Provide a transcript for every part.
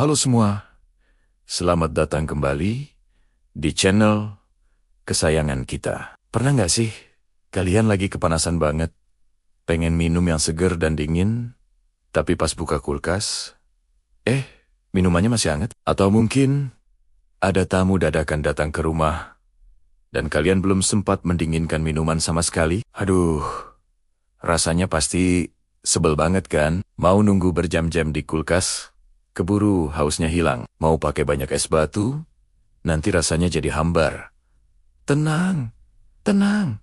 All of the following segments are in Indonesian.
Halo semua, selamat datang kembali di channel kesayangan kita. Pernah nggak sih kalian lagi kepanasan banget, pengen minum yang seger dan dingin, tapi pas buka kulkas, minumannya masih hangat? Atau mungkin ada tamu dadakan datang ke rumah, dan kalian belum sempat mendinginkan minuman sama sekali? Aduh, rasanya pasti sebel banget kan? Mau nunggu berjam-jam di kulkas, keburu hausnya hilang. Mau pakai banyak es batu, nanti rasanya jadi hambar. Tenang, tenang.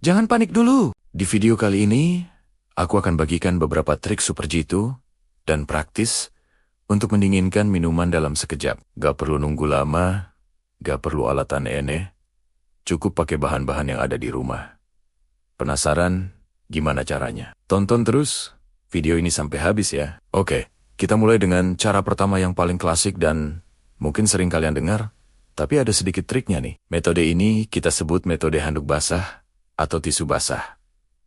Jangan panik dulu. Di video kali ini, aku akan bagikan beberapa trik super jitu dan praktis untuk mendinginkan minuman dalam sekejap. Gak perlu nunggu lama, gak perlu alat aneh-aneh. Cukup pakai bahan-bahan yang ada di rumah. Penasaran gimana caranya? Tonton terus video ini sampai habis ya. Oke, kita mulai dengan cara pertama yang paling klasik dan mungkin sering kalian dengar, tapi ada sedikit triknya nih. Metode ini kita sebut metode handuk basah atau tisu basah.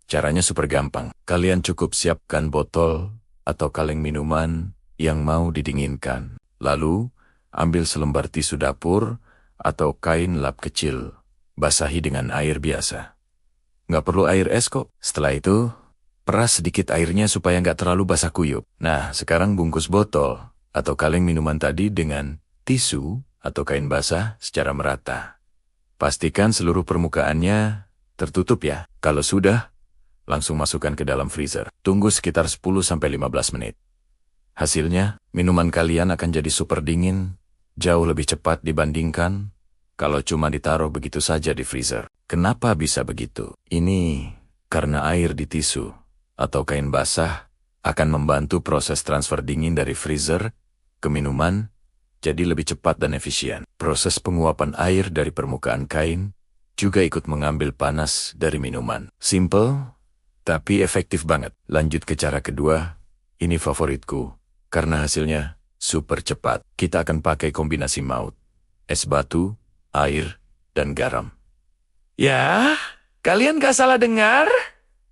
Caranya super gampang. Kalian cukup siapkan botol atau kaleng minuman yang mau didinginkan. Lalu, ambil selembar tisu dapur atau kain lap kecil. Basahi dengan air biasa. Nggak perlu air es kok. Setelah itu, peras sedikit airnya supaya nggak terlalu basah kuyup. Nah, sekarang bungkus botol atau kaleng minuman tadi dengan tisu atau kain basah secara merata. Pastikan seluruh permukaannya tertutup ya. Kalau sudah, langsung masukkan ke dalam freezer. Tunggu sekitar 10-15 menit. Hasilnya, minuman kalian akan jadi super dingin, jauh lebih cepat dibandingkan kalau cuma ditaruh begitu saja di freezer. Kenapa bisa begitu? Ini karena air di tisu atau kain basah akan membantu proses transfer dingin dari freezer ke minuman jadi lebih cepat dan efisien. Proses penguapan air dari permukaan kain juga ikut mengambil panas dari minuman. Simple, tapi efektif banget. Lanjut ke cara kedua, ini favoritku karena hasilnya super cepat. Kita akan pakai kombinasi maut, es batu, air, dan garam. Ya, kalian gak salah dengar?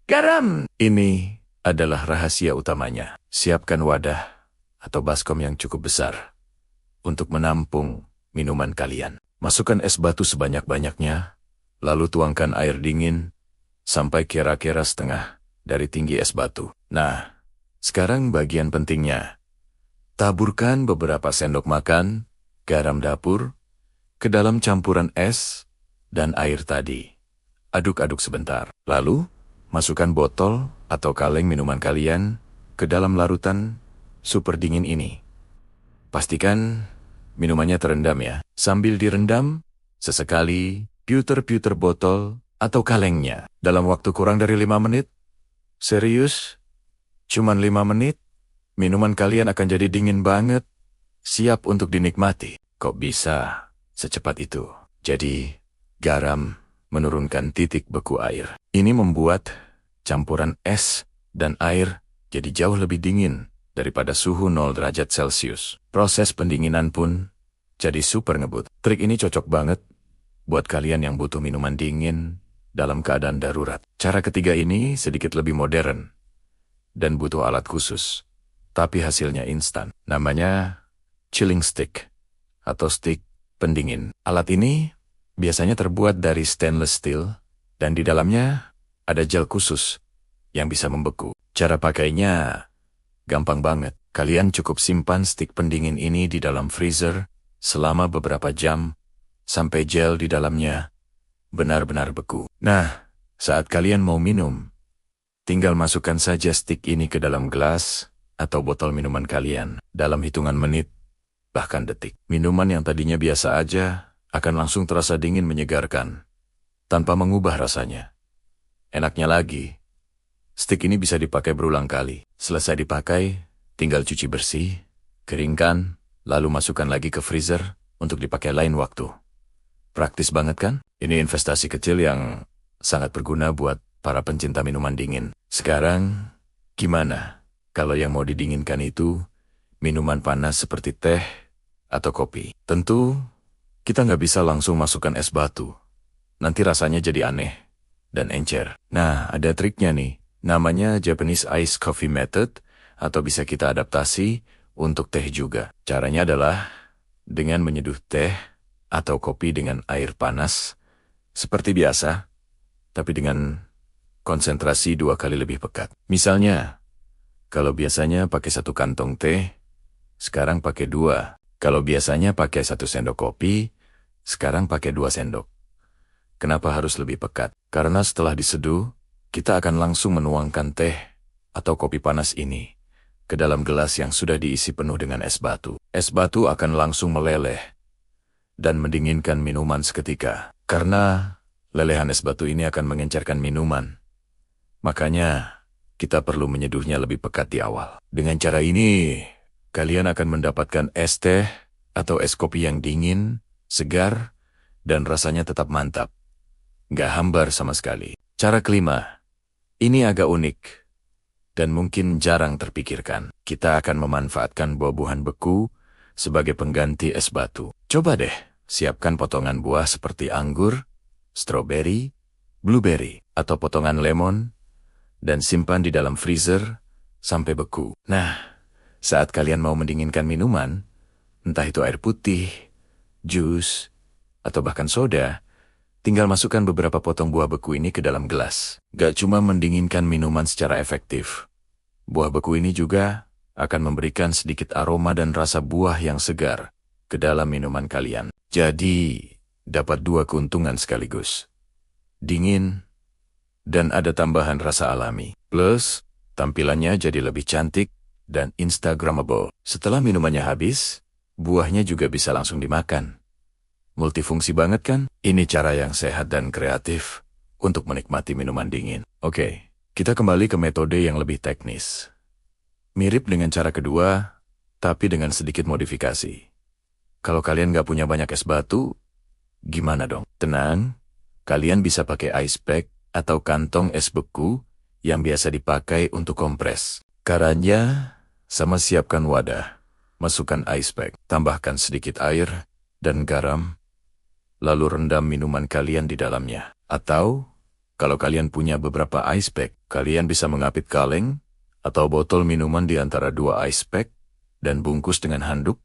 Garam! Ini adalah rahasia utamanya. Siapkan wadah atau baskom yang cukup besar untuk menampung minuman kalian. Masukkan es batu sebanyak-banyaknya, lalu tuangkan air dingin sampai kira-kira setengah dari tinggi es batu. Nah, sekarang bagian pentingnya. Taburkan beberapa sendok makan garam dapur ke dalam campuran es dan air tadi. Aduk-aduk sebentar. Lalu, masukkan botol atau kaleng minuman kalian ke dalam larutan super dingin ini. Pastikan minumannya terendam ya. Sambil direndam, sesekali puter-puter botol atau kalengnya. Dalam waktu kurang dari 5 menit, serius, cuman 5 menit, minuman kalian akan jadi dingin banget, siap untuk dinikmati. Kok bisa secepat itu? Jadi, garam menurunkan titik beku air. Ini membuat campuran es dan air jadi jauh lebih dingin daripada suhu 0 derajat Celcius. Proses pendinginan pun jadi super ngebut. Trik ini cocok banget buat kalian yang butuh minuman dingin dalam keadaan darurat. Cara ketiga ini sedikit lebih modern dan butuh alat khusus, tapi hasilnya instan. Namanya chilling stick atau stick pendingin. Alat ini biasanya terbuat dari stainless steel dan di dalamnya ada gel khusus yang bisa membeku. Cara pakainya gampang banget. Kalian cukup simpan stick pendingin ini di dalam freezer selama beberapa jam sampai gel di dalamnya benar-benar beku. Nah, saat kalian mau minum, tinggal masukkan saja stick ini ke dalam gelas atau botol minuman kalian. Dalam hitungan menit, bahkan detik, minuman yang tadinya biasa aja akan langsung terasa dingin menyegarkan, tanpa mengubah rasanya. Enaknya lagi, stick ini bisa dipakai berulang kali. Selesai dipakai, tinggal cuci bersih, keringkan, lalu masukkan lagi ke freezer untuk dipakai lain waktu. Praktis banget kan? Ini investasi kecil yang sangat berguna buat para pencinta minuman dingin. Sekarang, gimana kalau yang mau didinginkan itu minuman panas seperti teh atau kopi? Tentu, kita nggak bisa langsung masukkan es batu. Nanti rasanya jadi aneh dan encer. Nah, ada triknya nih. Namanya Japanese Ice Coffee Method, atau bisa kita adaptasi untuk teh juga. Caranya adalah dengan menyeduh teh atau kopi dengan air panas, seperti biasa, tapi dengan konsentrasi 2 kali lebih pekat. Misalnya, kalau biasanya pakai 1 kantong teh, sekarang pakai 2. Kalau biasanya pakai 1 sendok kopi, sekarang pakai 2 sendok. Kenapa harus lebih pekat? Karena setelah diseduh, kita akan langsung menuangkan teh atau kopi panas ini ke dalam gelas yang sudah diisi penuh dengan es batu. Es batu akan langsung meleleh dan mendinginkan minuman seketika. Karena lelehan es batu ini akan mengencerkan minuman. Makanya, kita perlu menyeduhnya lebih pekat di awal. Dengan cara ini, kalian akan mendapatkan es teh atau es kopi yang dingin, segar, dan rasanya tetap mantap. Nggak hambar sama sekali. Cara kelima, ini agak unik dan mungkin jarang terpikirkan. Kita akan memanfaatkan buah-buahan beku sebagai pengganti es batu. Coba deh, siapkan potongan buah seperti anggur, stroberi, blueberry, atau potongan lemon, dan simpan di dalam freezer sampai beku. Nah, saat kalian mau mendinginkan minuman, entah itu air putih, jus, atau bahkan soda, tinggal masukkan beberapa potong buah beku ini ke dalam gelas. Gak cuma mendinginkan minuman secara efektif, buah beku ini juga akan memberikan sedikit aroma dan rasa buah yang segar ke dalam minuman kalian. Jadi, dapat 2 keuntungan sekaligus. Dingin, dan ada tambahan rasa alami. Plus, tampilannya jadi lebih cantik dan instagramable. Setelah minumannya habis, buahnya juga bisa langsung dimakan. Multifungsi banget kan? Ini cara yang sehat dan kreatif untuk menikmati minuman dingin. Oke, kita kembali ke metode yang lebih teknis. Mirip dengan cara kedua, tapi dengan sedikit modifikasi. Kalau kalian nggak punya banyak es batu, gimana dong? Tenang, kalian bisa pakai ice pack atau kantong es beku yang biasa dipakai untuk kompres. Caranya, sama siapkan wadah, masukkan ice pack, tambahkan sedikit air dan garam, lalu rendam minuman kalian di dalamnya. Atau, kalau kalian punya beberapa ice pack, kalian bisa mengapit kaleng atau botol minuman di antara 2 ice pack dan bungkus dengan handuk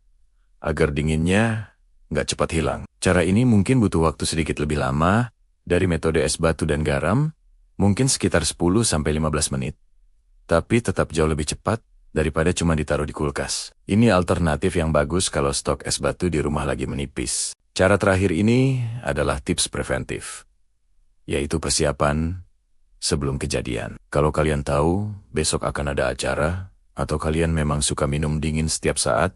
agar dinginnya nggak cepat hilang. Cara ini mungkin butuh waktu sedikit lebih lama dari metode es batu dan garam, mungkin sekitar 10-15 menit. Tapi tetap jauh lebih cepat daripada cuma ditaruh di kulkas. Ini alternatif yang bagus kalau stok es batu di rumah lagi menipis. Cara terakhir ini adalah tips preventif, yaitu persiapan sebelum kejadian. Kalau kalian tahu besok akan ada acara, atau kalian memang suka minum dingin setiap saat,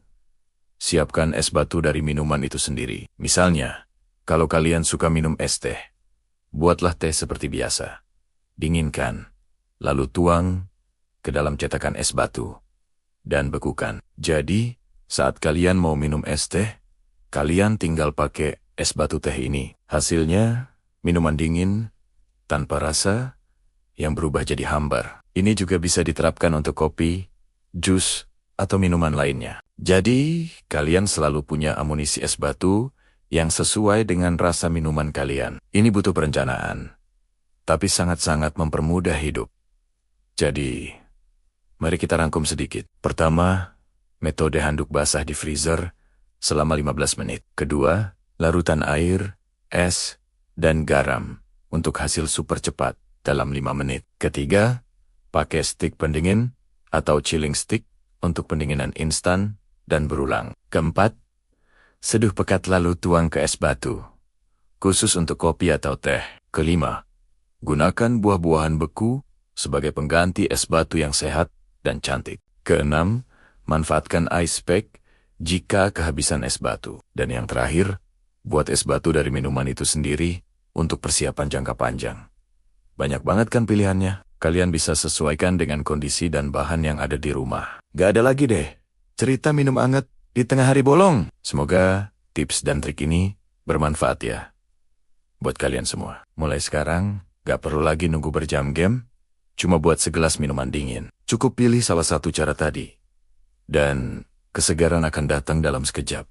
siapkan es batu dari minuman itu sendiri. Misalnya, kalau kalian suka minum es teh, buatlah teh seperti biasa. Dinginkan, lalu tuang ke dalam cetakan es batu, dan bekukan. Jadi, saat kalian mau minum es teh, kalian tinggal pakai es batu teh ini. Hasilnya, minuman dingin, tanpa rasa, yang berubah jadi hambar. Ini juga bisa diterapkan untuk kopi, jus, atau minuman lainnya. Jadi, kalian selalu punya amunisi es batu yang sesuai dengan rasa minuman kalian. Ini butuh perencanaan, tapi sangat-sangat mempermudah hidup. Jadi, mari kita rangkum sedikit. Pertama, metode handuk basah di freezer selama 15 menit. Kedua, larutan air, es, dan garam untuk hasil super cepat dalam 5 menit. Ketiga, pakai stick pendingin atau chilling stick untuk pendinginan instan dan berulang. Keempat, seduh pekat lalu tuang ke es batu, khusus untuk kopi atau teh. Kelima, gunakan buah-buahan beku sebagai pengganti es batu yang sehat dan cantik. Keenam, manfaatkan ice pack jika kehabisan es batu. Dan yang terakhir, buat es batu dari minuman itu sendiri untuk persiapan jangka panjang. Banyak banget kan pilihannya? Kalian bisa sesuaikan dengan kondisi dan bahan yang ada di rumah. Gak ada lagi deh cerita minum anget di tengah hari bolong. Semoga tips dan trik ini bermanfaat ya buat kalian semua. Mulai sekarang, gak perlu lagi nunggu berjam-jam cuma buat segelas minuman dingin. Cukup pilih salah satu cara tadi, dan kesegaran akan datang dalam sekejap.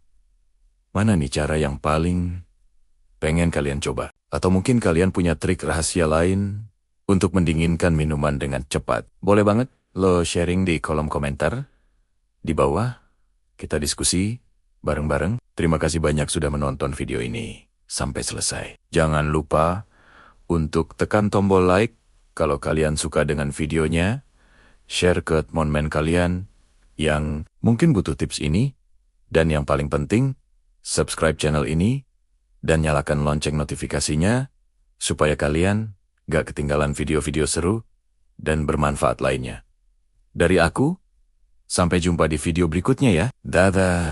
Mana nih cara yang paling pengen kalian coba? Atau mungkin kalian punya trik rahasia lain untuk mendinginkan minuman dengan cepat? Boleh banget lo sharing di kolom komentar di bawah. kita diskusi bareng-bareng. Terima kasih banyak sudah menonton video ini sampai selesai. Jangan lupa untuk tekan tombol like kalau kalian suka dengan videonya, share ke teman-teman kalian yang mungkin butuh tips ini, dan yang paling penting, subscribe channel ini dan nyalakan lonceng notifikasinya supaya kalian gak ketinggalan video-video seru dan bermanfaat lainnya. Dari aku, sampai jumpa di video berikutnya ya. Dadah!